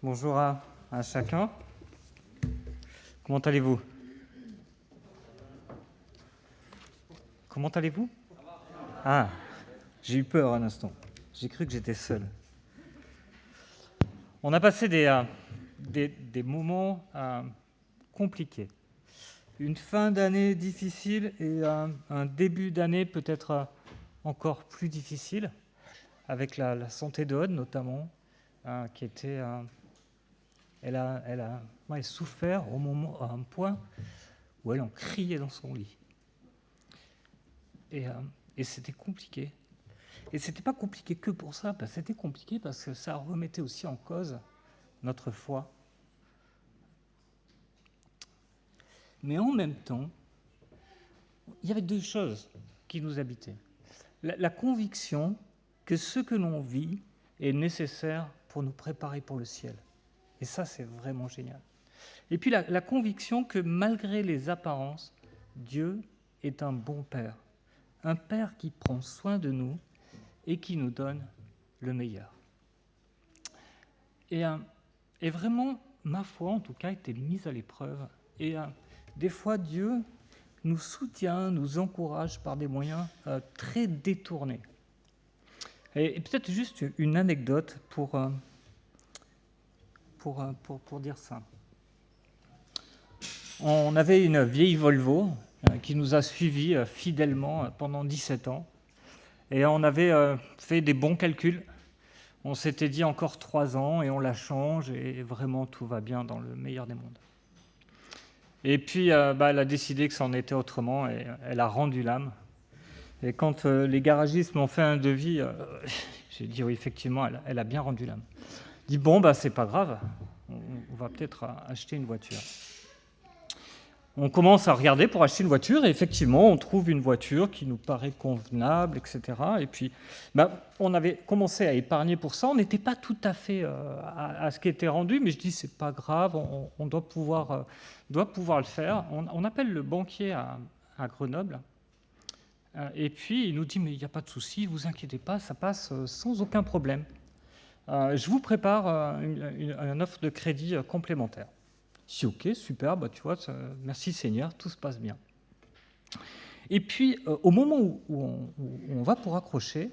Bonjour à chacun. Comment allez-vous? Comment allez-vous? Ah, j'ai eu peur un instant. J'ai cru que j'étais seul. On a passé des moments compliqués. Une fin d'année difficile et un début d'année peut-être encore plus difficile, avec la santé d'Aude notamment, qui était... Elle a souffert à un point où elle en criait dans son lit. Et c'était compliqué. Et c'était pas compliqué que pour ça, c'était compliqué parce que ça remettait aussi en cause notre foi. Mais en même temps, il y avait deux choses qui nous habitaient. La conviction que ce que l'on vit est nécessaire pour nous préparer pour le ciel. Et ça, c'est vraiment génial. Et puis la conviction que malgré les apparences, Dieu est un bon Père. Un Père qui prend soin de nous et qui nous donne le meilleur. Et vraiment, ma foi, en tout cas, était mise à l'épreuve. Et des fois, Dieu nous soutient, nous encourage par des moyens très détournés. Et peut-être juste une anecdote pour dire ça. On avait une vieille Volvo qui nous a suivis fidèlement pendant 17 ans. Et on avait fait des bons calculs. On s'était dit encore 3 ans et on la change et vraiment tout va bien dans le meilleur des mondes. Et puis elle a décidé que ça en était autrement et elle a rendu l'âme. Et quand les garagistes m'ont fait un devis, j'ai dit oui, effectivement, elle a bien rendu l'âme. Je dis bon, c'est pas grave, on va peut-être acheter une voiture. On commence à regarder pour acheter une voiture et effectivement, on trouve une voiture qui nous paraît convenable, etc. Et puis, on avait commencé à épargner pour ça. On n'était pas tout à fait à ce qui était rendu, mais je dis c'est pas grave, on doit pouvoir le faire. On appelle le banquier à Grenoble et puis il nous dit mais il n'y a pas de souci, vous inquiétez pas, ça passe sans aucun problème. Je vous prépare une offre de crédit complémentaire. Je dis ok, super, tu vois, merci Seigneur, tout se passe bien. Et puis, au moment où on va pour accrocher,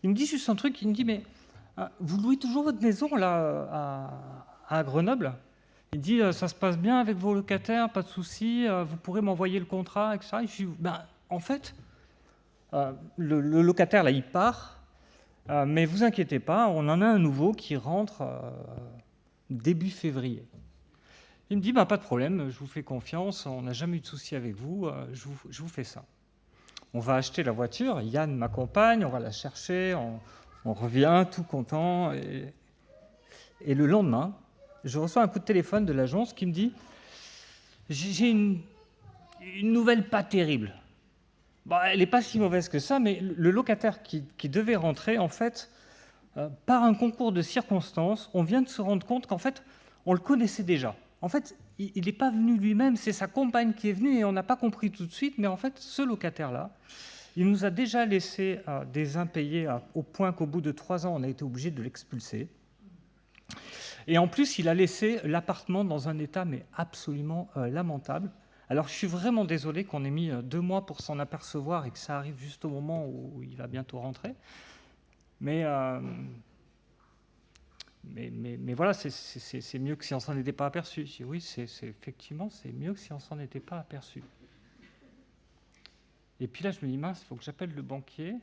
il me dit juste un truc, il me dit, mais vous louez toujours votre maison là à Grenoble? Il dit, ça se passe bien avec vos locataires, pas de souci, vous pourrez m'envoyer le contrat, etc. Et je dis, en fait, le locataire là, il part, mais vous inquiétez pas, on en a un nouveau qui rentre début février. Il me dit, pas de problème, je vous fais confiance, on n'a jamais eu de souci avec vous, je vous fais ça. On va acheter la voiture, Yann m'accompagne, on va la chercher, on revient tout content. Et le lendemain, je reçois un coup de téléphone de l'agence qui me dit, j'ai une nouvelle pas terrible. Elle n'est pas si mauvaise que ça, mais le locataire qui devait rentrer, en fait, par un concours de circonstances, on vient de se rendre compte qu'en fait, on le connaissait déjà. En fait, il n'est pas venu lui-même, c'est sa compagne qui est venue et on n'a pas compris tout de suite, mais en fait, ce locataire-là, il nous a déjà laissé des impayés au point qu'au bout de 3 ans, on a été obligé de l'expulser. Et en plus, il a laissé l'appartement dans un état mais absolument lamentable. Alors, je suis vraiment désolé qu'on ait mis 2 mois pour s'en apercevoir et que ça arrive juste au moment où il va bientôt rentrer. Mais voilà, c'est mieux que si on s'en était pas aperçu. Oui, effectivement, c'est mieux que si on s'en était pas aperçu. Et puis là, je me dis, mince, il faut que j'appelle le banquier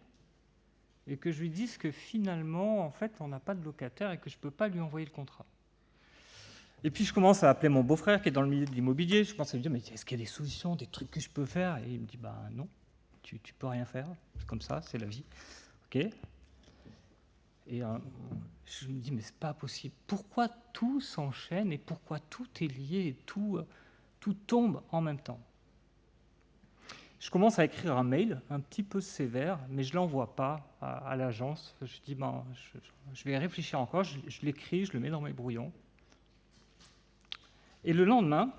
et que je lui dise que finalement, en fait, on n'a pas de locataire et que je ne peux pas lui envoyer le contrat. Et puis, je commence à appeler mon beau-frère qui est dans le milieu de l'immobilier. Je commence à lui dire, mais est-ce qu'il y a des solutions, des trucs que je peux faire? Et il me dit, non, tu peux rien faire. C'est comme ça, c'est la vie. OK. Et je me dis, mais c'est pas possible. Pourquoi tout s'enchaîne et pourquoi tout est lié et tout tombe en même temps? Je commence à écrire un mail un petit peu sévère, mais je ne l'envoie pas à l'agence. Je dis, je vais réfléchir encore, je l'écris, je le mets dans mes brouillons. Et le lendemain,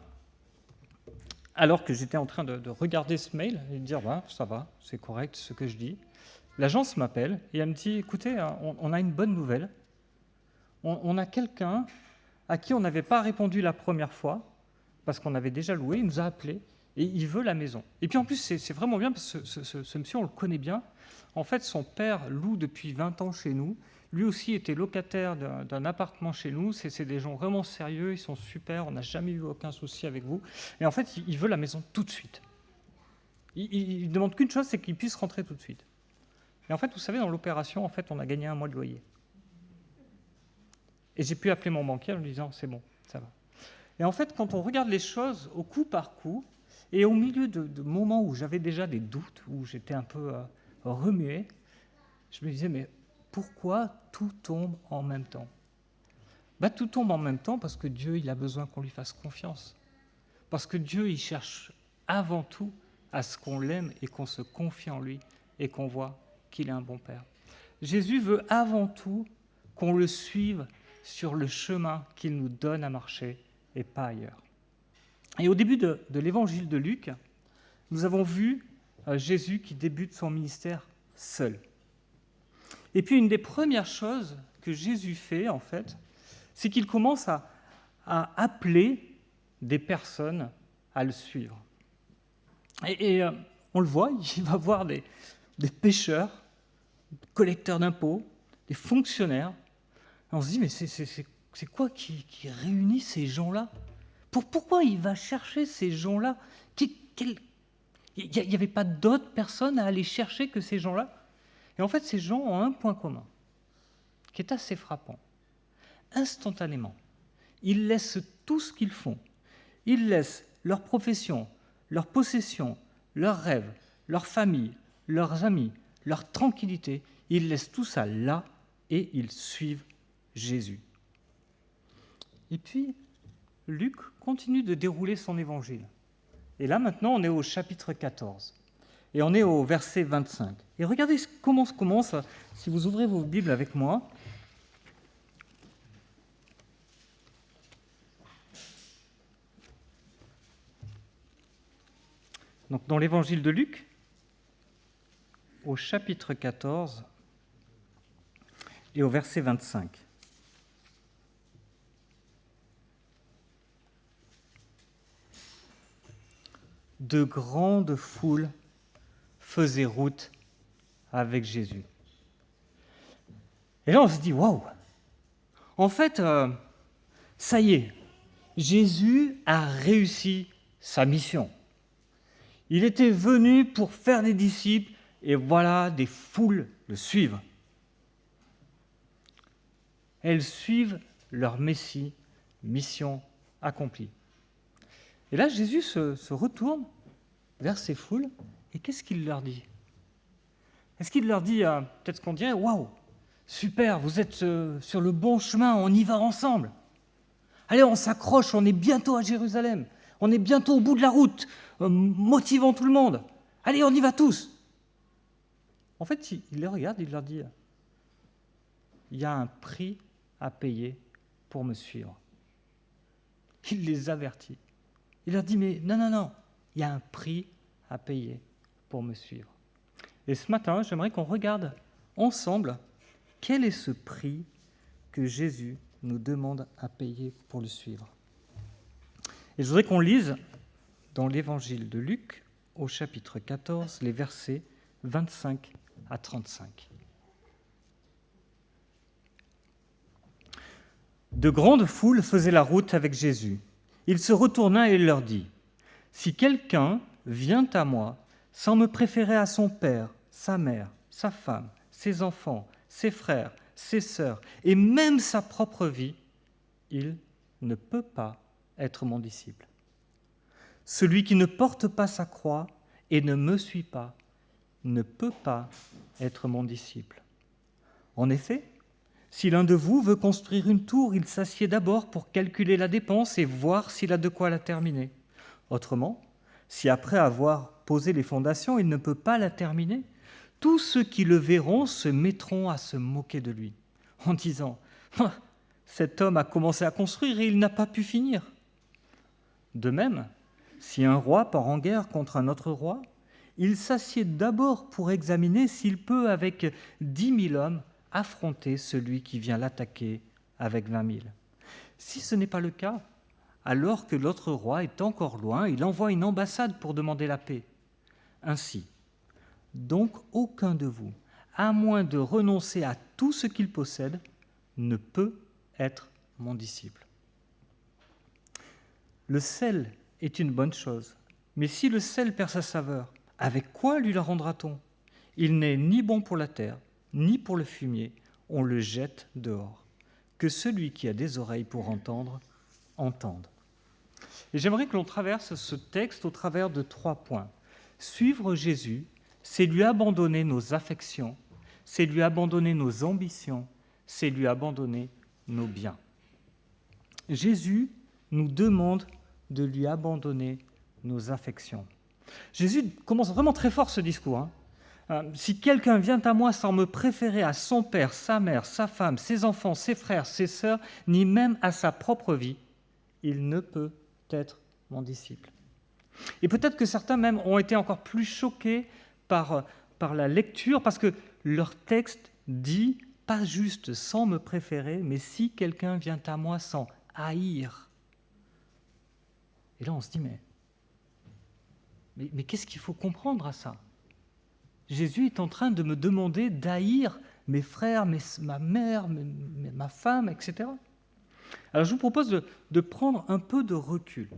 alors que j'étais en train de regarder ce mail et de dire, ça va, c'est correct ce que je dis, l'agence m'appelle et elle me dit, écoutez, on a une bonne nouvelle. On a quelqu'un à qui on n'avait pas répondu la première fois, parce qu'on avait déjà loué, il nous a appelés, et il veut la maison. Et puis en plus, c'est vraiment bien, parce que ce monsieur, on le connaît bien. En fait, son père loue depuis 20 ans chez nous. Lui aussi était locataire d'un appartement chez nous. C'est des gens vraiment sérieux, ils sont super, on n'a jamais eu aucun souci avec vous. Et en fait, il veut la maison tout de suite. Il ne demande qu'une chose, c'est qu'il puisse rentrer tout de suite. Et en fait, vous savez, dans l'opération, en fait, on a gagné 1 mois de loyer. Et j'ai pu appeler mon banquier en lui disant, c'est bon, ça va. Et en fait, quand on regarde les choses au coup par coup, et au milieu de moments où j'avais déjà des doutes, où j'étais un peu remué, je me disais, mais pourquoi tout tombe en même temps ? Tout tombe en même temps parce que Dieu, il a besoin qu'on lui fasse confiance. Parce que Dieu, il cherche avant tout à ce qu'on l'aime et qu'on se confie en lui et qu'on voit qu'il est un bon Père. Jésus veut avant tout qu'on le suive sur le chemin qu'il nous donne à marcher et pas ailleurs. Et au début de l'évangile de Luc, nous avons vu Jésus qui débute son ministère seul. Et puis une des premières choses que Jésus fait, en fait, c'est qu'il commence à appeler des personnes à le suivre. Et on le voit, il va voir des pêcheurs, des collecteurs d'impôts, des fonctionnaires. Et on se dit, mais c'est quoi qui réunit ces gens-là ? Pourquoi il va chercher ces gens-là ? Il n'y avait pas d'autres personnes à aller chercher que ces gens-là ? Et en fait, ces gens ont un point commun, qui est assez frappant. Instantanément, ils laissent tout ce qu'ils font. Ils laissent leur profession, leurs possessions, leurs rêves, leur famille, leurs amis, leur tranquillité. Ils laissent tout ça là et ils suivent Jésus. Et puis, Luc continue de dérouler son évangile. Et là, maintenant, on est au chapitre 14. Et on est au verset 25. Et regardez comment ça commence, si vous ouvrez vos Bibles avec moi. Donc, dans l'évangile de Luc, au chapitre 14 et au verset 25. De grandes foules faisaient route avec Jésus. Et là, on se dit, waouh! En fait, ça y est, Jésus a réussi sa mission. Il était venu pour faire des disciples, et voilà, des foules le suivent. Elles suivent leur Messie, mission accomplie. Et là, Jésus se retourne vers ces foules, et qu'est-ce qu'il leur dit ? Est-ce qu'il leur dit, peut-être qu'on dirait, waouh, super, vous êtes sur le bon chemin, on y va ensemble. Allez, on s'accroche, on est bientôt à Jérusalem, on est bientôt au bout de la route, motivons tout le monde. Allez, on y va tous. En fait, il les regarde, il leur dit, il y a un prix à payer pour me suivre. Il les avertit. Il leur dit, mais non, il y a un prix à payer pour me suivre. Et ce matin, j'aimerais qu'on regarde ensemble quel est ce prix que Jésus nous demande à payer pour le suivre. Et je voudrais qu'on lise dans l'évangile de Luc, au chapitre 14, les versets 25 à 35. De grandes foules faisaient la route avec Jésus. Il se retourna et leur dit, « Si quelqu'un vient à moi sans me préférer à son père, sa mère, sa femme, ses enfants, ses frères, ses sœurs, et même sa propre vie, il ne peut pas être mon disciple. Celui qui ne porte pas sa croix et ne me suit pas ne peut pas être mon disciple. En effet, si l'un de vous veut construire une tour, il s'assied d'abord pour calculer la dépense et voir s'il a de quoi la terminer. Autrement, si après avoir posé les fondations, il ne peut pas la terminer, tous ceux qui le verront se mettront à se moquer de lui, en disant « Cet homme a commencé à construire et il n'a pas pu finir. » De même, si un roi part en guerre contre un autre roi, il s'assied d'abord pour examiner s'il peut, avec 10 000 hommes, affronter celui qui vient l'attaquer avec 20 000. Si ce n'est pas le cas, alors que l'autre roi est encore loin, il envoie une ambassade pour demander la paix. Ainsi, donc aucun de vous, à moins de renoncer à tout ce qu'il possède, ne peut être mon disciple. Le sel est une bonne chose, mais si le sel perd sa saveur, avec quoi lui la rendra-t-on ? Il n'est ni bon pour la terre, ni pour le fumier, on le jette dehors. Que celui qui a des oreilles pour entendre, entende. Et j'aimerais que l'on traverse ce texte au travers de 3 points. Suivre Jésus, c'est lui abandonner nos affections, c'est lui abandonner nos ambitions, c'est lui abandonner nos biens. Jésus nous demande de lui abandonner nos affections. Jésus commence vraiment très fort ce discours. Si quelqu'un vient à moi sans me préférer à son père, sa mère, sa femme, ses enfants, ses frères, ses sœurs, ni même à sa propre vie, il ne peut être mon disciple. Et peut-être que certains même ont été encore plus choqués par la lecture, parce que leur texte dit pas juste sans me préférer, mais si quelqu'un vient à moi sans haïr. Et là on se dit, mais qu'est-ce qu'il faut comprendre à ça ? Jésus est en train de me demander d'haïr mes frères, ma mère, ma femme, etc. Alors je vous propose de prendre un peu de recul.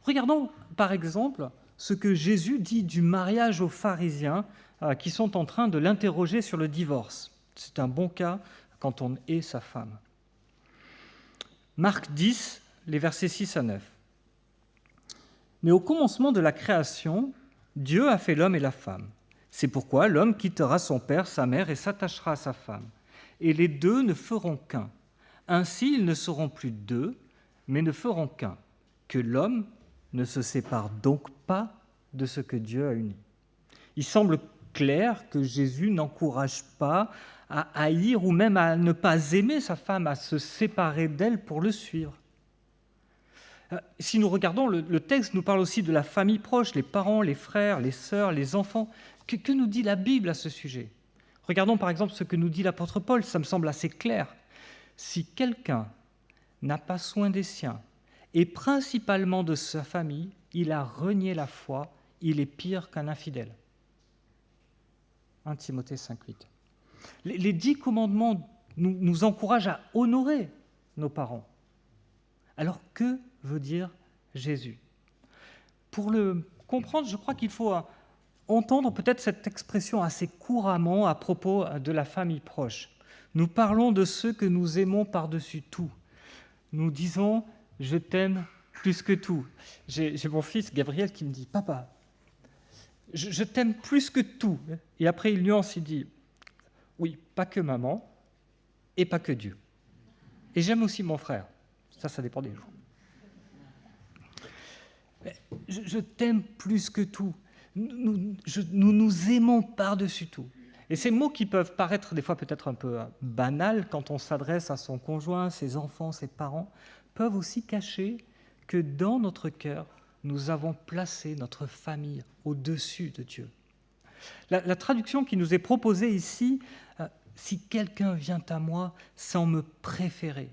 Regardons par exemple ce que Jésus dit du mariage aux pharisiens qui sont en train de l'interroger sur le divorce. C'est un bon cas quand on est sa femme. Marc 10, les versets 6 à 9. Mais au commencement de la création, Dieu a fait l'homme et la femme. C'est pourquoi l'homme quittera son père, sa mère et s'attachera à sa femme. Et les deux ne feront qu'un. Ainsi, ils ne seront plus deux, mais ne feront qu'un. Que l'homme ne se sépare donc pas de ce que Dieu a uni. Il semble clair que Jésus n'encourage pas à haïr ou même à ne pas aimer sa femme, à se séparer d'elle pour le suivre. Si nous regardons, le texte nous parle aussi de la famille proche, les parents, les frères, les sœurs, les enfants. Que nous dit la Bible à ce sujet ? Regardons par exemple ce que nous dit l'apôtre Paul, ça me semble assez clair. Si quelqu'un n'a pas soin des siens, et principalement de sa famille, il a renié la foi, il est pire qu'un infidèle. 1 Timothée 5,8. Les 10 commandements nous encouragent à honorer nos parents. Alors que veut dire Jésus ? Pour le comprendre, je crois qu'il faut entendre peut-être cette expression assez couramment à propos de la famille proche. Nous parlons de ceux que nous aimons par-dessus tout. Nous disons « je t'aime plus que tout ». J'ai mon fils Gabriel qui me dit « Papa, je t'aime plus que tout ». Et après il nuance, il dit « oui, pas que maman et pas que Dieu. Et j'aime aussi mon frère ». Ça dépend des jours. Je t'aime plus que tout. Nous nous aimons par-dessus tout. Et ces mots qui peuvent paraître des fois peut-être un peu banals quand on s'adresse à son conjoint, ses enfants, ses parents, peuvent aussi cacher que dans notre cœur, nous avons placé notre famille au-dessus de Dieu. La traduction qui nous est proposée ici, « si quelqu'un vient à moi sans me préférer »,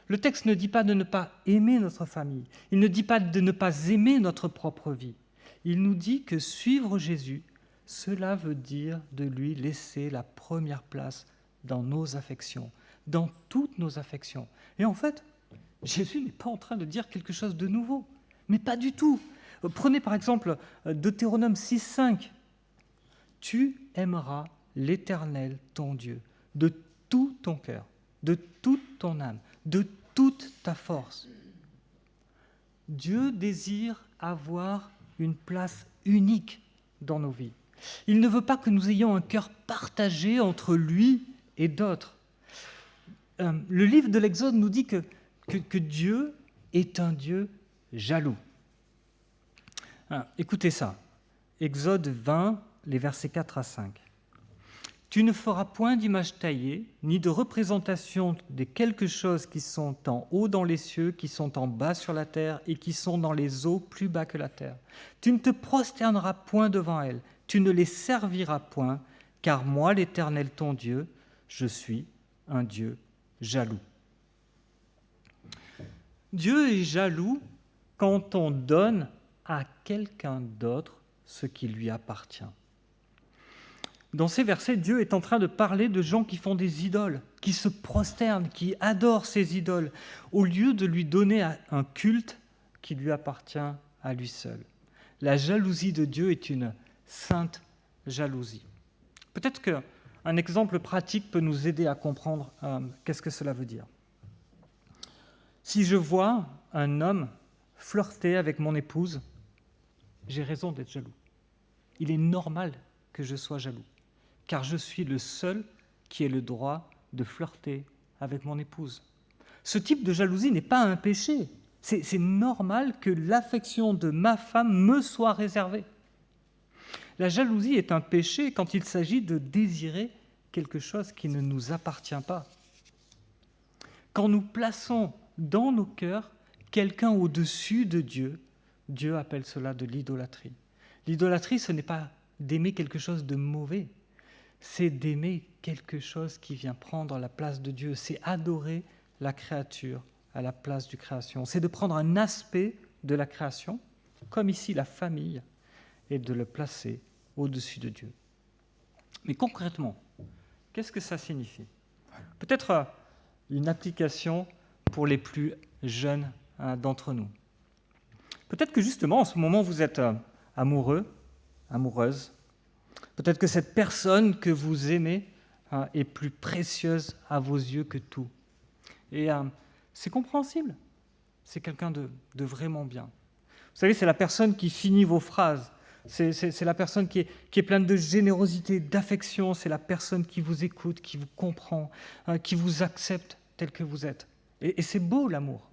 le texte ne dit pas de ne pas aimer notre famille, il ne dit pas de ne pas aimer notre propre vie. Il nous dit que suivre Jésus, cela veut dire de lui laisser la première place dans nos affections, dans toutes nos affections. Et en fait, Jésus n'est pas en train de dire quelque chose de nouveau, mais pas du tout. Prenez par exemple Deutéronome 6,5. « Tu aimeras l'Éternel, ton Dieu, de tout ton cœur, de toute ton âme, de toute ta force. » Dieu désire avoir une place unique dans nos vies. Il ne veut pas que nous ayons un cœur partagé entre lui et d'autres. Le livre de l'Exode nous dit que Dieu est un Dieu jaloux. Écoutez ça, Exode 20, les versets 4 à 5. « Tu ne feras point d'image taillée, ni de représentation de quelque chose qui sont en haut dans les cieux, qui sont en bas sur la terre et qui sont dans les eaux plus bas que la terre. Tu ne te prosterneras point devant elles, tu ne les serviras point, car moi, l'Éternel ton Dieu, je suis un Dieu jaloux. » Dieu est jaloux quand on donne à quelqu'un d'autre ce qui lui appartient. Dans ces versets, Dieu est en train de parler de gens qui font des idoles, qui se prosternent, qui adorent ces idoles, au lieu de lui donner un culte qui lui appartient à lui seul. La jalousie de Dieu est une sainte jalousie. Peut-être qu'un exemple pratique peut nous aider à comprendre qu'est-ce que cela veut dire. Si je vois un homme flirter avec mon épouse, j'ai raison d'être jaloux. Il est normal que je sois jaloux, car je suis le seul qui ait le droit de flirter avec mon épouse. Ce type de jalousie n'est pas un péché. C'est normal que l'affection de ma femme me soit réservée. La jalousie est un péché quand il s'agit de désirer quelque chose qui ne nous appartient pas. Quand nous plaçons dans nos cœurs quelqu'un au-dessus de Dieu, Dieu appelle cela de l'idolâtrie. L'idolâtrie, ce n'est pas d'aimer quelque chose de mauvais, c'est d'aimer quelque chose qui vient prendre la place de Dieu, c'est adorer la créature à la place du création, c'est de prendre un aspect de la création, comme ici la famille, et de le placer au-dessus de Dieu. Mais concrètement, qu'est-ce que ça signifie ? Peut-être une application pour les plus jeunes d'entre nous. Peut-être que justement, en ce moment, vous êtes amoureux, amoureuse. Peut-être que cette personne que vous aimez est plus précieuse à vos yeux que tout. Et c'est compréhensible. C'est quelqu'un de vraiment bien. Vous savez, c'est la personne qui finit vos phrases. C'est la personne qui est pleine de générosité, d'affection. C'est la personne qui vous écoute, qui vous comprend, qui vous accepte tel que vous êtes. Et c'est beau, l'amour.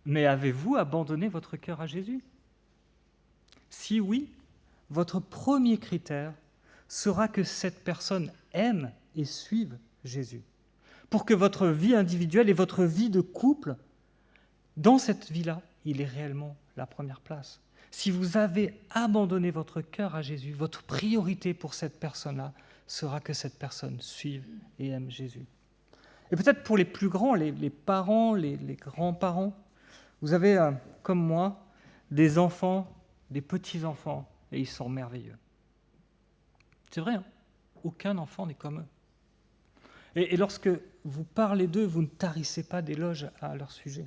Mais avez-vous abandonné votre cœur à Jésus ? Si oui, votre premier critère sera que cette personne aime et suive Jésus. Pour que votre vie individuelle et votre vie de couple, dans cette vie-là, il est réellement la première place. Si vous avez abandonné votre cœur à Jésus, votre priorité pour cette personne-là sera que cette personne suive et aime Jésus. Et peut-être pour les plus grands, les parents, les grands-parents, vous avez, comme moi, des enfants, des petits-enfants, et ils sont merveilleux. C'est vrai, hein ? Aucun enfant n'est comme eux. Et lorsque vous parlez d'eux, vous ne tarissez pas d'éloges à leur sujet.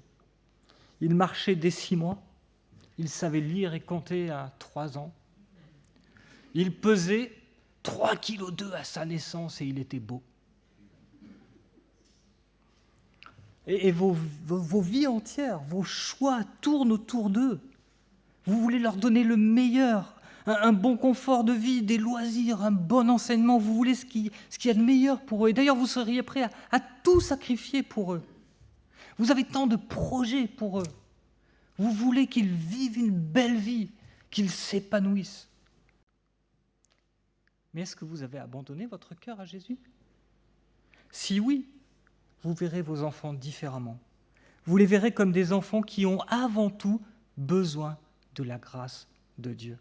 Ils marchaient dès 6 mois, ils savaient lire et compter à 3 ans, il pesait 3,2 kg à sa naissance et il était beau. Et vos vies entières, vos choix tournent autour d'eux. Vous voulez leur donner le meilleur, un bon confort de vie, des loisirs, un bon enseignement. Vous voulez ce qu'il y a de meilleur pour eux. Et d'ailleurs, vous seriez prêt à tout sacrifier pour eux. Vous avez tant de projets pour eux. Vous voulez qu'ils vivent une belle vie, qu'ils s'épanouissent. Mais est-ce que vous avez abandonné votre cœur à Jésus ? Si oui, vous verrez vos enfants différemment. Vous les verrez comme des enfants qui ont avant tout besoin de la grâce de Dieu.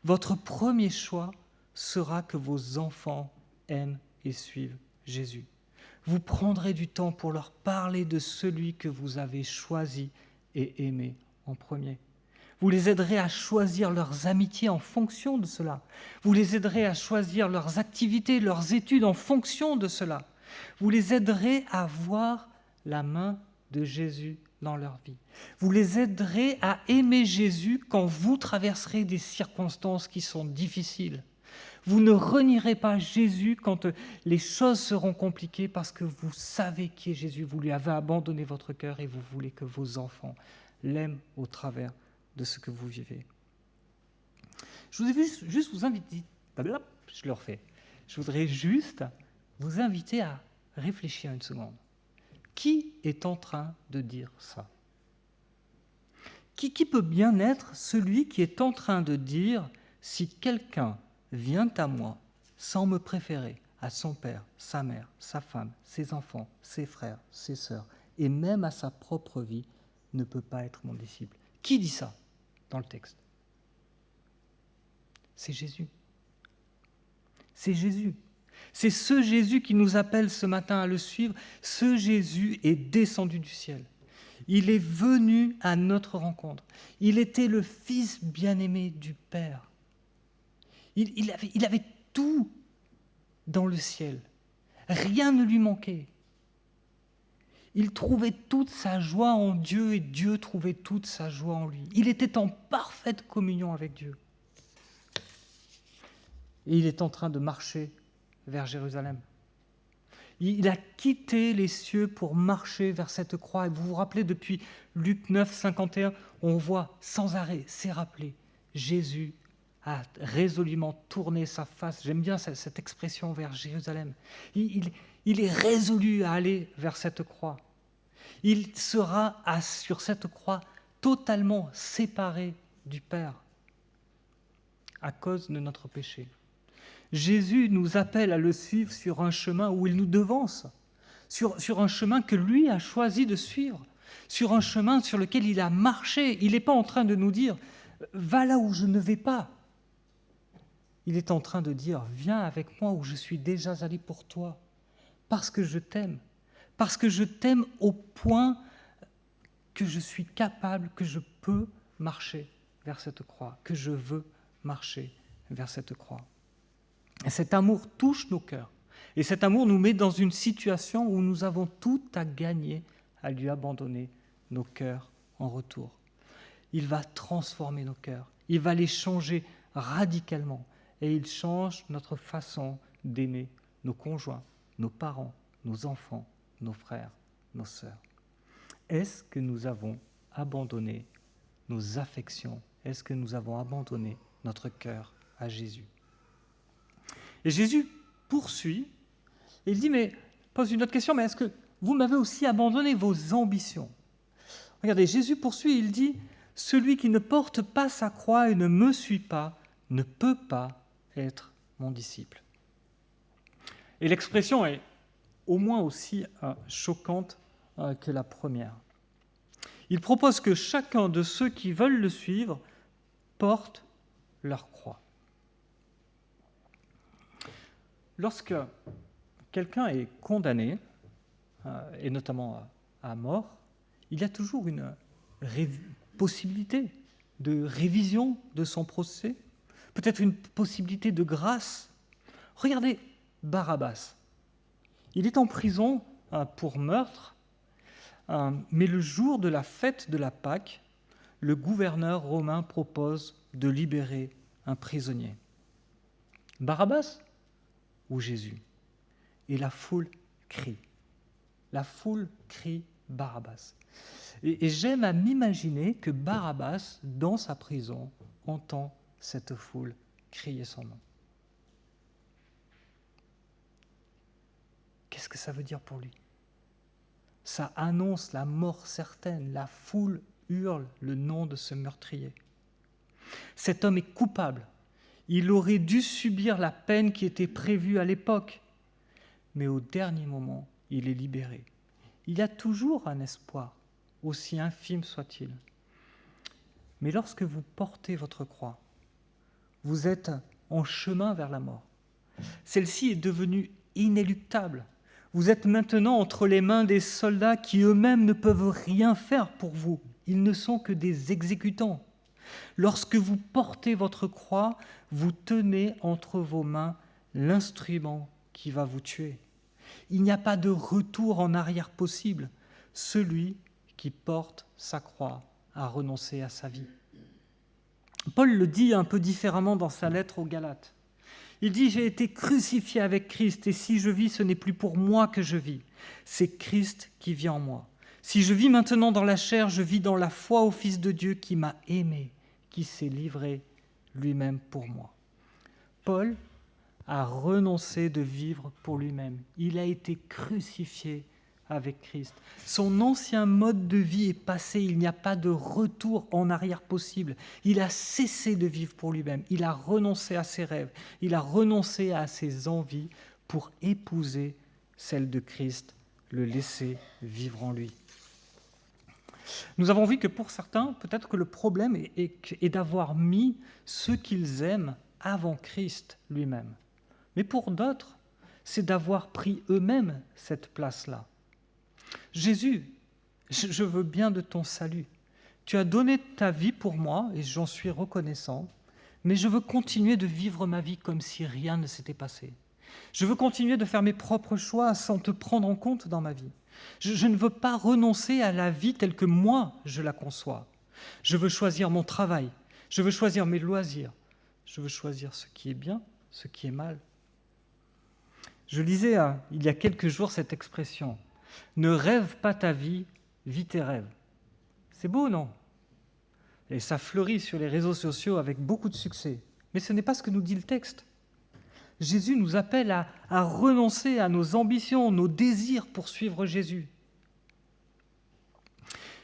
Votre premier choix sera que vos enfants aiment et suivent Jésus. Vous prendrez du temps pour leur parler de celui que vous avez choisi et aimé en premier. Vous les aiderez à choisir leurs amitiés en fonction de cela. Vous les aiderez à choisir leurs activités, leurs études en fonction de cela. Vous les aiderez à voir la main de Jésus dans leur vie. Vous les aiderez à aimer Jésus quand vous traverserez des circonstances qui sont difficiles. Vous ne renierez pas Jésus quand les choses seront compliquées parce que vous savez qui est Jésus. Vous lui avez abandonné votre cœur et vous voulez que vos enfants l'aiment au travers de ce que vous vivez. Je voudrais juste vous inviter, je le refais, je voudrais juste vous inviter à réfléchir une seconde. Qui est en train de dire ça ? Qui peut bien être celui qui est en train de dire « si quelqu'un vient à moi sans me préférer à son père, sa mère, sa femme, ses enfants, ses frères, ses sœurs, et même à sa propre vie, ne peut pas être mon disciple ». Qui dit ça dans le texte ? C'est Jésus. C'est Jésus. C'est ce Jésus qui nous appelle ce matin à le suivre. Ce Jésus est descendu du ciel. Il est venu à notre rencontre. Il était le Fils bien-aimé du Père. Il avait tout dans le ciel. Rien ne lui manquait. Il trouvait toute sa joie en Dieu et Dieu trouvait toute sa joie en lui. Il était en parfaite communion avec Dieu. Et il est en train de marcher vers Jérusalem. Il a quitté les cieux pour marcher vers cette croix. Et vous vous rappelez, depuis Luc 9, 51, on voit sans arrêt, c'est rappelé, Jésus a résolument tourné sa face. J'aime bien cette expression, vers Jérusalem. Il est résolu à aller vers cette croix. Il sera sur cette croix totalement séparé du Père à cause de notre péché. Jésus nous appelle à le suivre sur un chemin où il nous devance, sur un chemin que lui a choisi de suivre, sur un chemin sur lequel il a marché. Il n'est pas en train de nous dire « va là où je ne vais pas ». Il est en train de dire « viens avec moi où je suis déjà allé pour toi, parce que je t'aime au point que je suis capable, que je peux marcher vers cette croix, que je veux marcher vers cette croix ». Et cet amour touche nos cœurs. Et cet amour nous met dans une situation où nous avons tout à gagner à lui abandonner nos cœurs en retour. Il va transformer nos cœurs. Il va les changer radicalement. Et il change notre façon d'aimer nos conjoints, nos parents, nos enfants, nos frères, nos sœurs. Est-ce que nous avons abandonné nos affections? Est-ce que nous avons abandonné notre cœur à Jésus? Et Jésus poursuit, et il dit, mais pose une autre question, mais est-ce que vous m'avez aussi abandonné vos ambitions? Regardez, Jésus poursuit, il dit, celui qui ne porte pas sa croix et ne me suit pas ne peut pas être mon disciple. Et l'expression est au moins aussi choquante que la première. Il propose que chacun de ceux qui veulent le suivre porte leur croix. Lorsque quelqu'un est condamné, et notamment à mort, il y a toujours une possibilité de révision de son procès, peut-être une possibilité de grâce. Regardez Barabbas. Il est en prison pour meurtre, mais le jour de la fête de la Pâque, le gouverneur romain propose de libérer un prisonnier. Barabbas ou Jésus? Et la foule crie. La foule crie Barabbas. Et j'aime à m'imaginer que Barabbas, dans sa prison, entend cette foule crier son nom. Qu'est-ce que ça veut dire pour lui? Ça annonce la mort certaine. La foule hurle le nom de ce meurtrier. Cet homme est coupable. Il aurait dû subir la peine qui était prévue à l'époque. Mais au dernier moment, il est libéré. Il y a toujours un espoir, aussi infime soit-il. Mais lorsque vous portez votre croix, vous êtes en chemin vers la mort. Celle-ci est devenue inéluctable. Vous êtes maintenant entre les mains des soldats qui eux-mêmes ne peuvent rien faire pour vous. Ils ne sont que des exécutants. Lorsque vous portez votre croix, vous tenez entre vos mains l'instrument qui va vous tuer. Il n'y a pas de retour en arrière possible. Celui qui porte sa croix a renoncé à sa vie. Paul le dit un peu différemment dans sa lettre aux Galates. Il dit « J'ai été crucifié avec Christ, et si je vis, ce n'est plus pour moi que je vis, c'est Christ qui vit en moi. Si je vis maintenant dans la chair, je vis dans la foi au Fils de Dieu qui m'a aimé, qui s'est livré lui-même pour moi. » Paul a renoncé de vivre pour lui-même. Il a été crucifié avec Christ. Son ancien mode de vie est passé, il n'y a pas de retour en arrière possible. Il a cessé de vivre pour lui-même, il a renoncé à ses rêves, il a renoncé à ses envies pour épouser celle de Christ, le laisser vivre en lui. Nous avons vu que pour certains, peut-être que le problème est d'avoir mis ce qu'ils aiment avant Christ lui-même. Mais pour d'autres, c'est d'avoir pris eux-mêmes cette place-là. Jésus, je veux bien de ton salut. Tu as donné ta vie pour moi et j'en suis reconnaissant, mais je veux continuer de vivre ma vie comme si rien ne s'était passé. Je veux continuer de faire mes propres choix sans te prendre en compte dans ma vie. Je ne veux pas renoncer à la vie telle que moi je la conçois. Je veux choisir mon travail, je veux choisir mes loisirs, je veux choisir ce qui est bien, ce qui est mal. Je lisais il y a quelques jours cette expression « Ne rêve pas ta vie, vis tes rêves ». C'est beau, non ? Et ça fleurit sur les réseaux sociaux avec beaucoup de succès. Mais ce n'est pas ce que nous dit le texte. Jésus nous appelle à renoncer à nos ambitions, nos désirs pour suivre Jésus.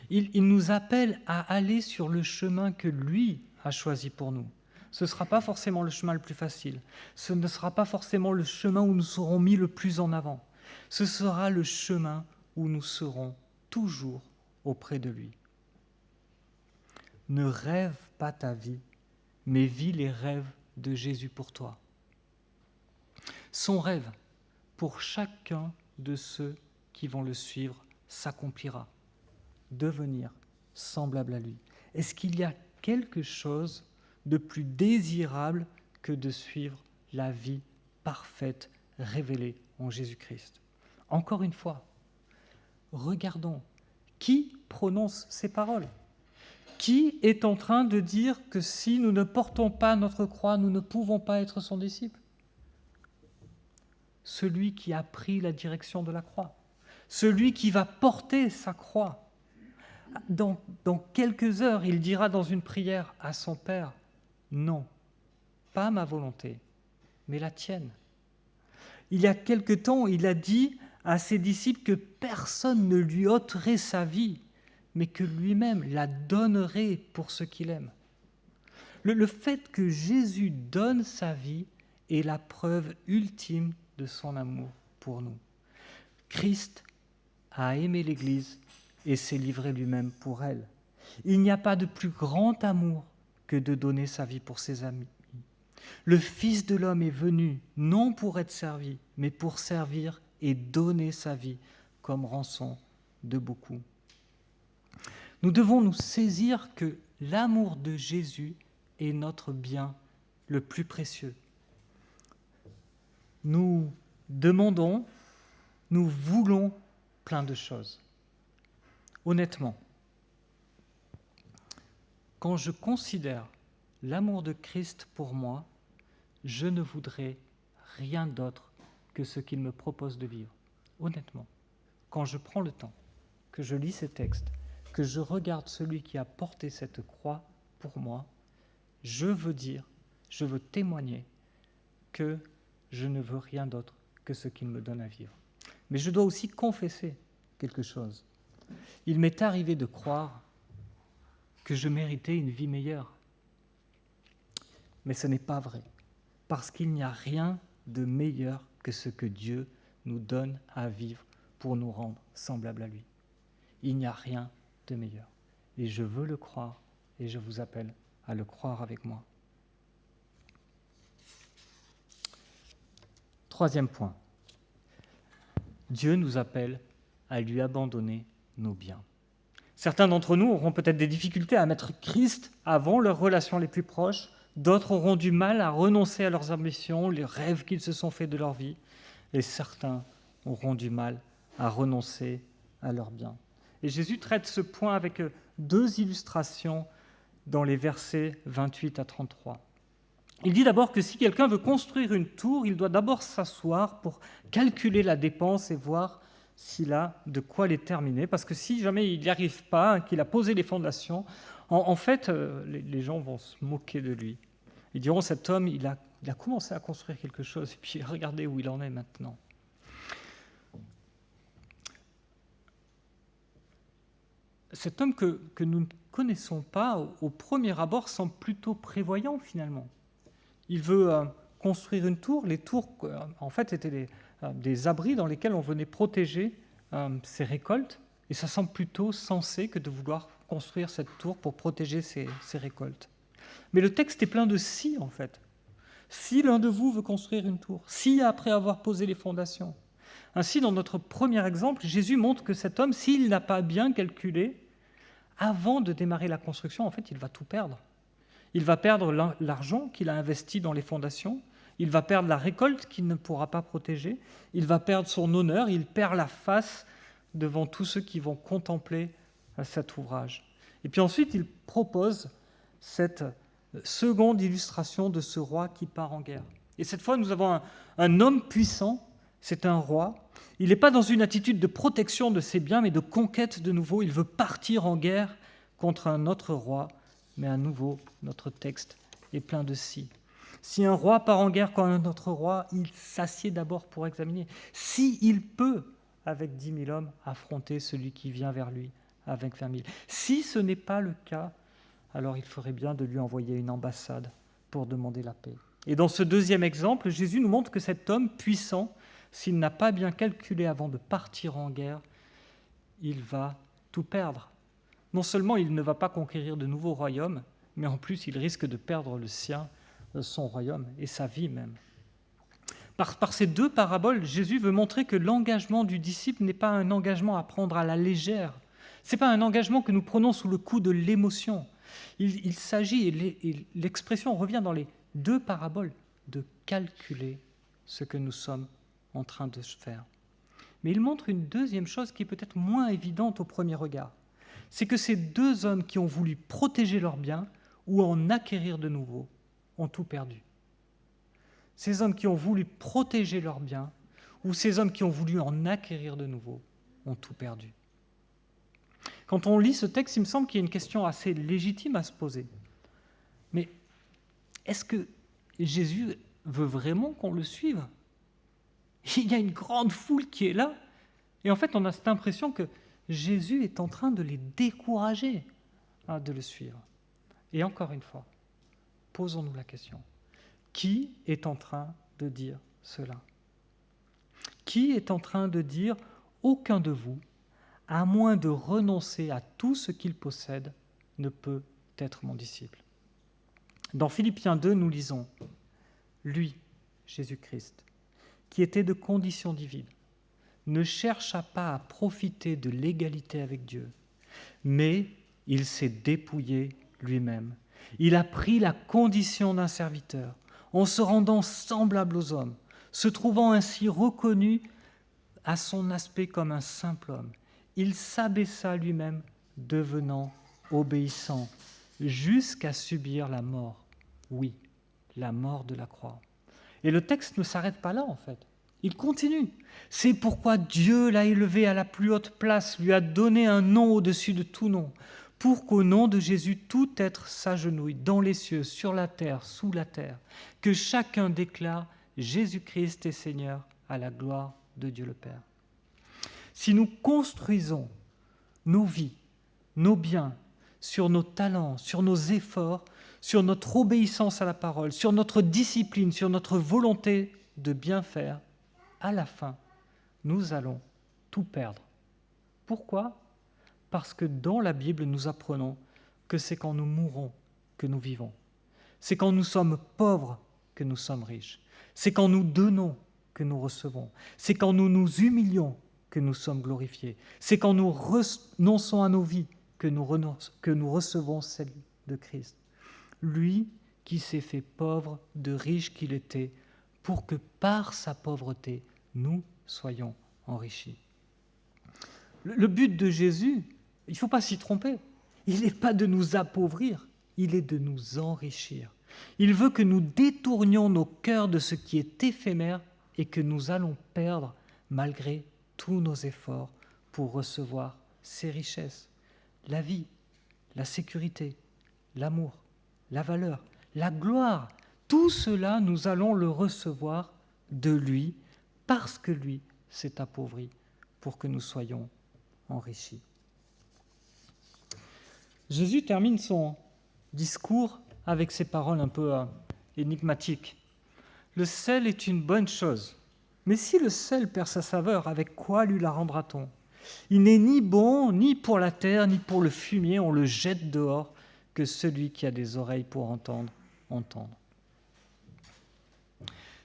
Il nous appelle à aller sur le chemin que lui a choisi pour nous. Ce ne sera pas forcément le chemin le plus facile. Ce ne sera pas forcément le chemin où nous serons mis le plus en avant. Ce sera le chemin où nous serons toujours auprès de lui. Ne rêve pas ta vie, mais vis les rêves de Jésus pour toi. Son rêve pour chacun de ceux qui vont le suivre s'accomplira. Devenir semblable à lui. Est-ce qu'il y a quelque chose de plus désirable que de suivre la vie parfaite révélée en Jésus-Christ? Encore une fois, regardons qui prononce ces paroles. Qui est en train de dire que si nous ne portons pas notre croix, nous ne pouvons pas être son disciple? Celui qui a pris la direction de la croix, celui qui va porter sa croix. Dans quelques heures, il dira dans une prière à son Père, « Non, pas ma volonté, mais la tienne. » Il y a quelque temps, il a dit à ses disciples que personne ne lui ôterait sa vie, mais que lui-même la donnerait pour ceux qu'il aime. Le fait que Jésus donne sa vie est la preuve ultime de son amour pour nous. Christ a aimé l'Église et s'est livré lui-même pour elle. Il n'y a pas de plus grand amour que de donner sa vie pour ses amis. Le Fils de l'homme est venu non pour être servi, mais pour servir et donner sa vie comme rançon de beaucoup. Nous devons nous saisir que l'amour de Jésus est notre bien le plus précieux. Nous demandons, nous voulons plein de choses. Honnêtement, quand je considère l'amour de Christ pour moi, je ne voudrais rien d'autre que ce qu'il me propose de vivre. Honnêtement, quand je prends le temps, que je lis ces textes, que je regarde celui qui a porté cette croix pour moi, je veux témoigner que je ne veux rien d'autre que ce qu'il me donne à vivre. Mais je dois aussi confesser quelque chose. Il m'est arrivé de croire que je méritais une vie meilleure. Mais ce n'est pas vrai, parce qu'il n'y a rien de meilleur que ce que Dieu nous donne à vivre pour nous rendre semblables à lui. Il n'y a rien de meilleur. Et je veux le croire, et je vous appelle à le croire avec moi. Troisième point. Dieu nous appelle à lui abandonner nos biens. Certains d'entre nous auront peut-être des difficultés à mettre Christ avant leurs relations les plus proches. D'autres auront du mal à renoncer à leurs ambitions, les rêves qu'ils se sont faits de leur vie. Et certains auront du mal à renoncer à leurs biens. Et Jésus traite ce point avec deux illustrations dans les versets 28 à 33. Il dit d'abord que si quelqu'un veut construire une tour, il doit d'abord s'asseoir pour calculer la dépense et voir s'il a de quoi les terminer. Parce que si jamais il n'y arrive pas, qu'il a posé les fondations, en fait, les gens vont se moquer de lui. Ils diront, cet homme, il a commencé à construire quelque chose, et puis regardez où il en est maintenant. Cet homme que nous ne connaissons pas, au premier abord, semble plutôt prévoyant finalement. Il veut construire une tour. Les tours, en fait, étaient des abris dans lesquels on venait protéger ses récoltes. Et ça semble plutôt sensé que de vouloir construire cette tour pour protéger ses récoltes. Mais le texte est plein de si, en fait. Si l'un de vous veut construire une tour, si après avoir posé les fondations. Ainsi, dans notre premier exemple, Jésus montre que cet homme, s'il n'a pas bien calculé, avant de démarrer la construction, en fait, il va tout perdre. Il va perdre l'argent qu'il a investi dans les fondations, il va perdre la récolte qu'il ne pourra pas protéger, il va perdre son honneur, il perd la face devant tous ceux qui vont contempler cet ouvrage. Et puis ensuite, il propose cette seconde illustration de ce roi qui part en guerre. Et cette fois, nous avons un homme puissant, c'est un roi. Il n'est pas dans une attitude de protection de ses biens, mais de conquête de nouveau. Il veut partir en guerre contre un autre roi, mais à nouveau, notre texte est plein de si. Si un roi part en guerre contre un autre roi, il s'assied d'abord pour examiner s'il peut, avec 10 000 hommes, affronter celui qui vient vers lui avec 20 000. Si ce n'est pas le cas, alors il ferait bien de lui envoyer une ambassade pour demander la paix. Et dans ce deuxième exemple, Jésus nous montre que cet homme puissant, s'il n'a pas bien calculé avant de partir en guerre, il va tout perdre. Non seulement il ne va pas conquérir de nouveaux royaumes, mais en plus il risque de perdre le sien, son royaume et sa vie même. Par ces deux paraboles, Jésus veut montrer que l'engagement du disciple n'est pas un engagement à prendre à la légère. Ce n'est pas un engagement que nous prenons sous le coup de l'émotion. Il s'agit, et l'expression revient dans les deux paraboles, de calculer ce que nous sommes en train de faire. Mais il montre une deuxième chose qui est peut-être moins évidente au premier regard. C'est que ces deux hommes qui ont voulu protéger leurs biens ou en acquérir de nouveaux ont tout perdu. Ces hommes qui ont voulu protéger leurs biens ou ces hommes qui ont voulu en acquérir de nouveaux ont tout perdu. Quand on lit ce texte, il me semble qu'il y a une question assez légitime à se poser. Mais est-ce que Jésus veut vraiment qu'on le suive ? Il y a une grande foule qui est là, et en fait, on a cette impression que Jésus est en train de les décourager de le suivre. Et encore une fois, posons-nous la question. Qui est en train de dire cela ? Qui est en train de dire « Aucun de vous, à moins de renoncer à tout ce qu'il possède, ne peut être mon disciple ». Dans Philippiens 2, nous lisons « Lui, Jésus-Christ, qui était de condition divine, ne chercha pas à profiter de l'égalité avec Dieu, mais il s'est dépouillé lui-même. Il a pris la condition d'un serviteur, en se rendant semblable aux hommes, se trouvant ainsi reconnu à son aspect comme un simple homme. Il s'abaissa lui-même, devenant obéissant, jusqu'à subir la mort. Oui, la mort de la croix. Et le texte ne s'arrête pas là, en fait. Il continue. C'est pourquoi Dieu l'a élevé à la plus haute place, lui a donné un nom au-dessus de tout nom, pour qu'au nom de Jésus, tout être s'agenouille dans les cieux, sur la terre, sous la terre, que chacun déclare Jésus-Christ est Seigneur à la gloire de Dieu le Père. Si nous construisons nos vies, nos biens, sur nos talents, sur nos efforts, sur notre obéissance à la parole, sur notre discipline, sur notre volonté de bien faire, à la fin, nous allons tout perdre. Pourquoi ? Parce que dans la Bible, nous apprenons que c'est quand nous mourons que nous vivons. C'est quand nous sommes pauvres que nous sommes riches. C'est quand nous donnons que nous recevons. C'est quand nous nous humilions que nous sommes glorifiés. C'est quand nous renonçons à nos vies que nous recevons celle de Christ. Lui qui s'est fait pauvre de riche qu'il était, pour que par sa pauvreté, nous soyons enrichis. Le but de Jésus, il ne faut pas s'y tromper, il n'est pas de nous appauvrir, il est de nous enrichir. Il veut que nous détournions nos cœurs de ce qui est éphémère et que nous allons perdre malgré tous nos efforts pour recevoir ses richesses. La vie, la sécurité, l'amour, la valeur, la gloire, tout cela, nous allons le recevoir de lui parce que lui s'est appauvri pour que nous soyons enrichis. Jésus termine son discours avec ces paroles un peu énigmatiques. Le sel est une bonne chose, mais si le sel perd sa saveur, avec quoi lui la rendra-t-on ? Il n'est ni bon, ni pour la terre, ni pour le fumier, on le jette dehors, que celui qui a des oreilles pour entendre, entende.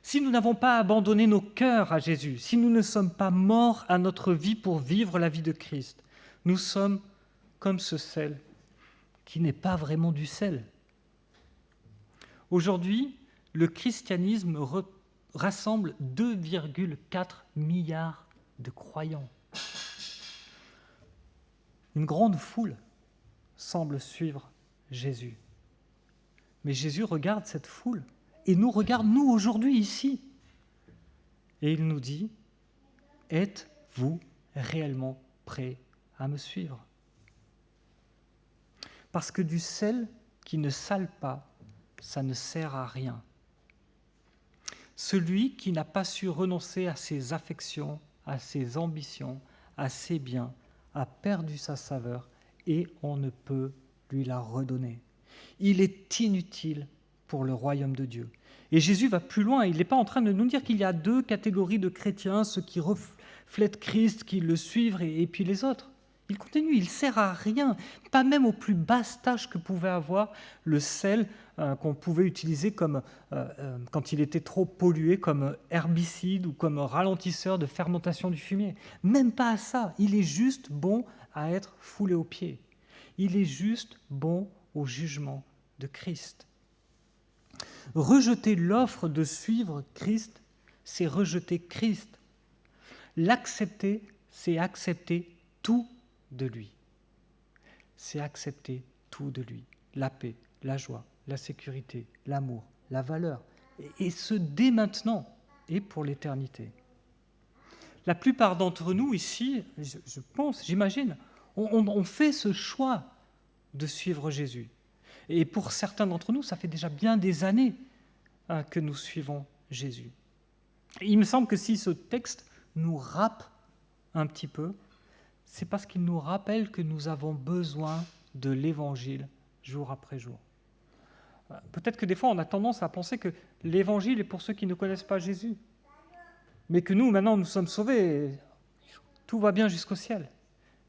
si nous n'avons pas abandonné nos cœurs à Jésus, si nous ne sommes pas morts à notre vie pour vivre la vie de Christ, nous sommes comme ce sel qui n'est pas vraiment du sel. Aujourd'hui, le christianisme rassemble 2,4 milliards de croyants. Une grande foule semble suivre Jésus. Mais Jésus regarde cette foule et nous regarde, nous, aujourd'hui, ici. Et il nous dit, « Êtes-vous réellement prêts à me suivre ?» Parce que du sel qui ne sale pas, ça ne sert à rien. Celui qui n'a pas su renoncer à ses affections, à ses ambitions, à ses biens, a perdu sa saveur et on ne peut lui la redonner. Il est inutile pour le royaume de Dieu. Et Jésus va plus loin, il n'est pas en train de nous dire qu'il y a deux catégories de chrétiens, ceux qui reflètent Christ, qui le suivent, et puis les autres. Il continue, il ne sert à rien, pas même aux plus basses tâches que pouvait avoir le sel qu'on pouvait utiliser comme, quand il était trop pollué, comme herbicide ou comme ralentisseur de fermentation du fumier. Même pas à ça, il est juste bon à être foulé aux pieds. Il est juste bon au jugement de Christ. Rejeter l'offre de suivre Christ, c'est rejeter Christ. L'accepter, c'est accepter tout de lui. C'est accepter tout de lui. La paix, la joie, la sécurité, l'amour, la valeur. Et ce, dès maintenant et pour l'éternité. La plupart d'entre nous ici, je pense, j'imagine, on fait ce choix de suivre Jésus. Et pour certains d'entre nous, ça fait déjà bien des années que nous suivons Jésus. Et il me semble que si ce texte nous râpe un petit peu, c'est parce qu'il nous rappelle que nous avons besoin de l'Évangile jour après jour. Peut-être que des fois, on a tendance à penser que l'Évangile est pour ceux qui ne connaissent pas Jésus, mais que nous, maintenant, nous sommes sauvés, et tout va bien jusqu'au ciel.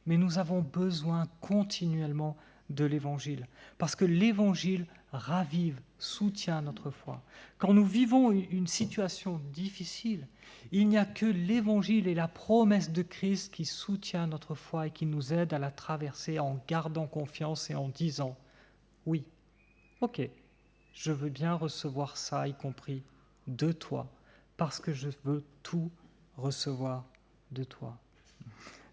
Mais nous avons besoin continuellement de l'Évangile, parce que l'Évangile ravive, soutient notre foi. Quand nous vivons une situation difficile, il n'y a que l'Évangile et la promesse de Christ qui soutient notre foi et qui nous aide à la traverser en gardant confiance et en disant « Oui, ok, je veux bien recevoir ça, y compris de toi, parce que je veux tout recevoir de toi. »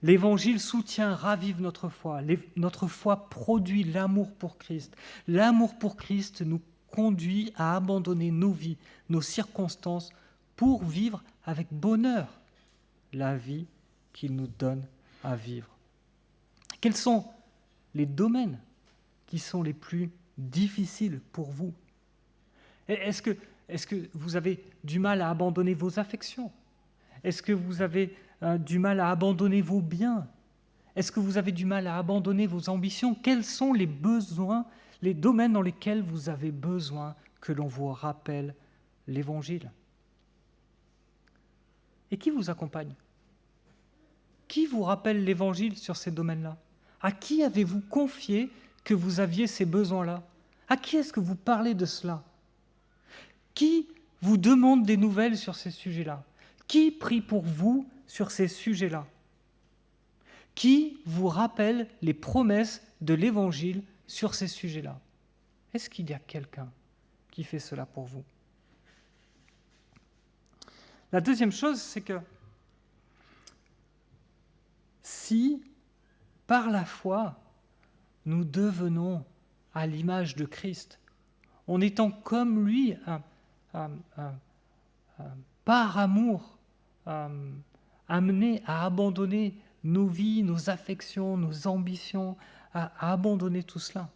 L'Évangile soutient, ravive notre foi. Notre foi produit l'amour pour Christ. L'amour pour Christ nous conduit à abandonner nos vies, nos circonstances, pour vivre avec bonheur la vie qu'il nous donne à vivre. Quels sont les domaines qui sont les plus difficiles pour vous ? Est-ce que vous avez du mal à abandonner vos affections ? Est-ce que vous avez du mal à abandonner vos biens ? Est-ce que vous avez du mal à abandonner vos ambitions ? Quels sont les besoins, les domaines dans lesquels vous avez besoin que l'on vous rappelle l'Évangile ? Et qui vous accompagne ? Qui vous rappelle l'Évangile sur ces domaines-là ? À qui avez-vous confié que vous aviez ces besoins-là ? À qui est-ce que vous parlez de cela ? Qui vous demande des nouvelles sur ces sujets-là ? Qui prie pour vous sur ces sujets-là ? Qui vous rappelle les promesses de l'Évangile sur ces sujets-là ? Est-ce qu'il y a quelqu'un qui fait cela pour vous ? La deuxième chose, c'est que si, par la foi, nous devenons à l'image de Christ, en étant comme lui, par amour, amenés à abandonner nos vies, nos affections, nos ambitions, à abandonner tout cela,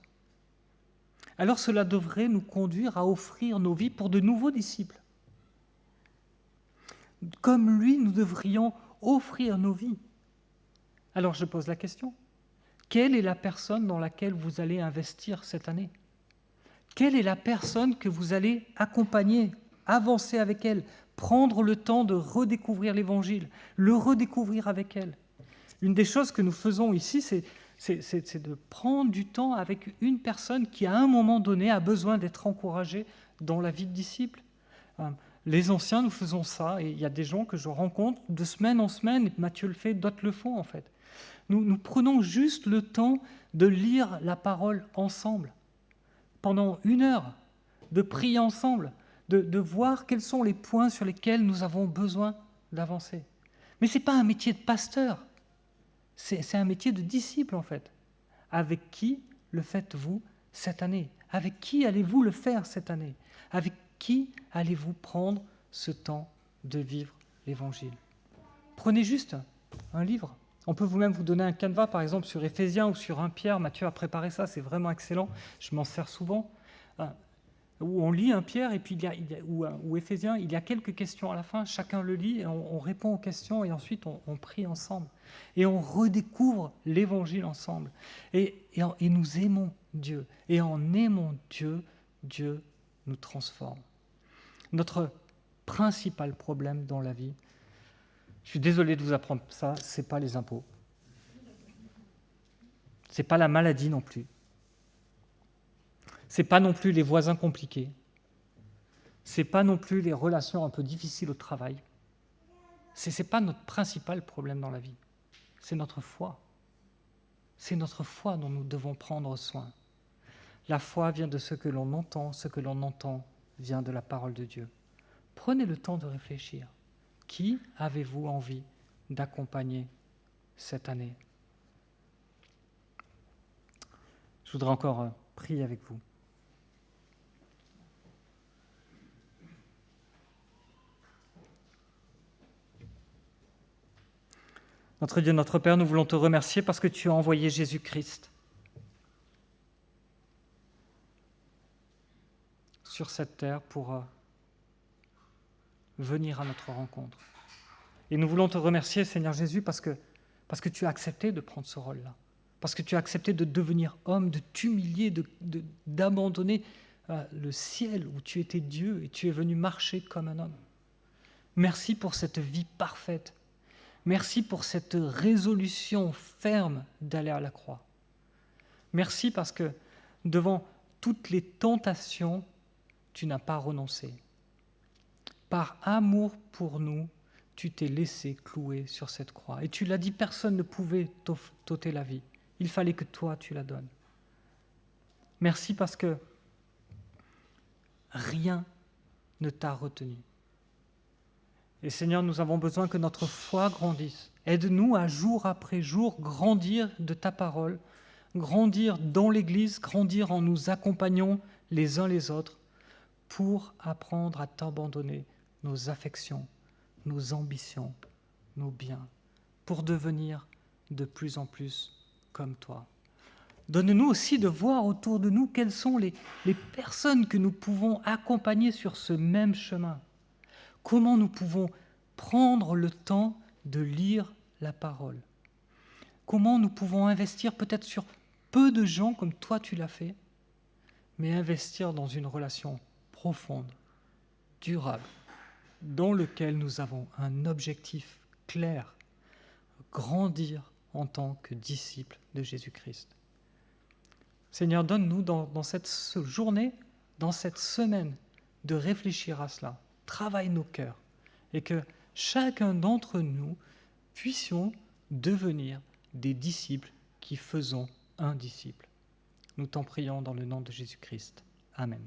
alors cela devrait nous conduire à offrir nos vies pour de nouveaux disciples. Comme lui, nous devrions offrir nos vies. Alors je pose la question, quelle est la personne dans laquelle vous allez investir cette année ? Quelle est la personne que vous allez accompagner, avancer avec elle, prendre le temps de redécouvrir l'Évangile, le redécouvrir avec elle ? Une des choses que nous faisons ici, c'est de prendre du temps avec une personne qui, à un moment donné, a besoin d'être encouragée dans la vie de disciple. Les anciens, nous faisons ça, et il y a des gens que je rencontre de semaine en semaine, et Matthieu le fait, d'autres le font en fait. Nous prenons juste le temps de lire la parole ensemble, pendant 1 heure, de prier ensemble, de voir quels sont les points sur lesquels nous avons besoin d'avancer. Mais ce n'est pas un métier de pasteur, c'est un métier de disciple en fait. Avec qui le faites-vous cette année? Avec qui allez-vous le faire cette année? Avec qui allez-vous prendre ce temps de vivre l'Évangile? Prenez juste un livre. On peut vous-même vous donner un canevas, par exemple, sur Éphésiens ou sur 1 Pierre. Matthieu a préparé ça, c'est vraiment excellent. Je m'en sers souvent. Où on lit 1 Pierre, et puis ou Éphésiens, il y a quelques questions à la fin. Chacun le lit, et on répond aux questions, et ensuite on prie ensemble. Et on redécouvre l'Évangile ensemble. Et nous aimons Dieu. Et en aimant Dieu, Dieu nous transforme. Notre principal problème dans la vie, je suis désolé de vous apprendre ça, ce n'est pas les impôts. Ce n'est pas la maladie non plus. Ce n'est pas non plus les voisins compliqués. Ce n'est pas non plus les relations un peu difficiles au travail. Ce n'est pas notre principal problème dans la vie. C'est notre foi. C'est notre foi dont nous devons prendre soin. La foi vient de ce que l'on entend vient de la parole de Dieu. Prenez le temps de réfléchir. Qui avez-vous envie d'accompagner cette année? Je voudrais encore prier avec vous. Notre Dieu, notre Père, nous voulons te remercier parce que tu as envoyé Jésus-Christ sur cette terre pour venir à notre rencontre. Et nous voulons te remercier, Seigneur Jésus, parce que tu as accepté de prendre ce rôle-là, parce que tu as accepté de devenir homme, de t'humilier, d'abandonner le ciel où tu étais Dieu et tu es venu marcher comme un homme. Merci pour cette vie parfaite. Merci pour cette résolution ferme d'aller à la croix. Merci parce que devant toutes les tentations, tu n'as pas renoncé. Par amour pour nous, tu t'es laissé clouer sur cette croix. Et tu l'as dit, personne ne pouvait t'ôter la vie. Il fallait que toi, tu la donnes. Merci parce que rien ne t'a retenu. Et Seigneur, nous avons besoin que notre foi grandisse. Aide-nous à jour après jour grandir de ta parole, grandir dans l'Église, grandir en nous accompagnant les uns les autres pour apprendre à t'abandonner nos affections, nos ambitions, nos biens, pour devenir de plus en plus comme toi. Donne-nous aussi de voir autour de nous quelles sont les personnes que nous pouvons accompagner sur ce même chemin. Comment nous pouvons prendre le temps de lire la parole? Comment nous pouvons investir peut-être sur peu de gens comme toi tu l'as fait, mais investir dans une relation profonde, durable, dans laquelle nous avons un objectif clair, grandir en tant que disciples de Jésus-Christ. Seigneur, donne-nous dans cette journée, dans cette semaine, de réfléchir à cela. Travaille nos cœurs et que chacun d'entre nous puissions devenir des disciples qui faisons un disciple. Nous t'en prions dans le nom de Jésus-Christ. Amen.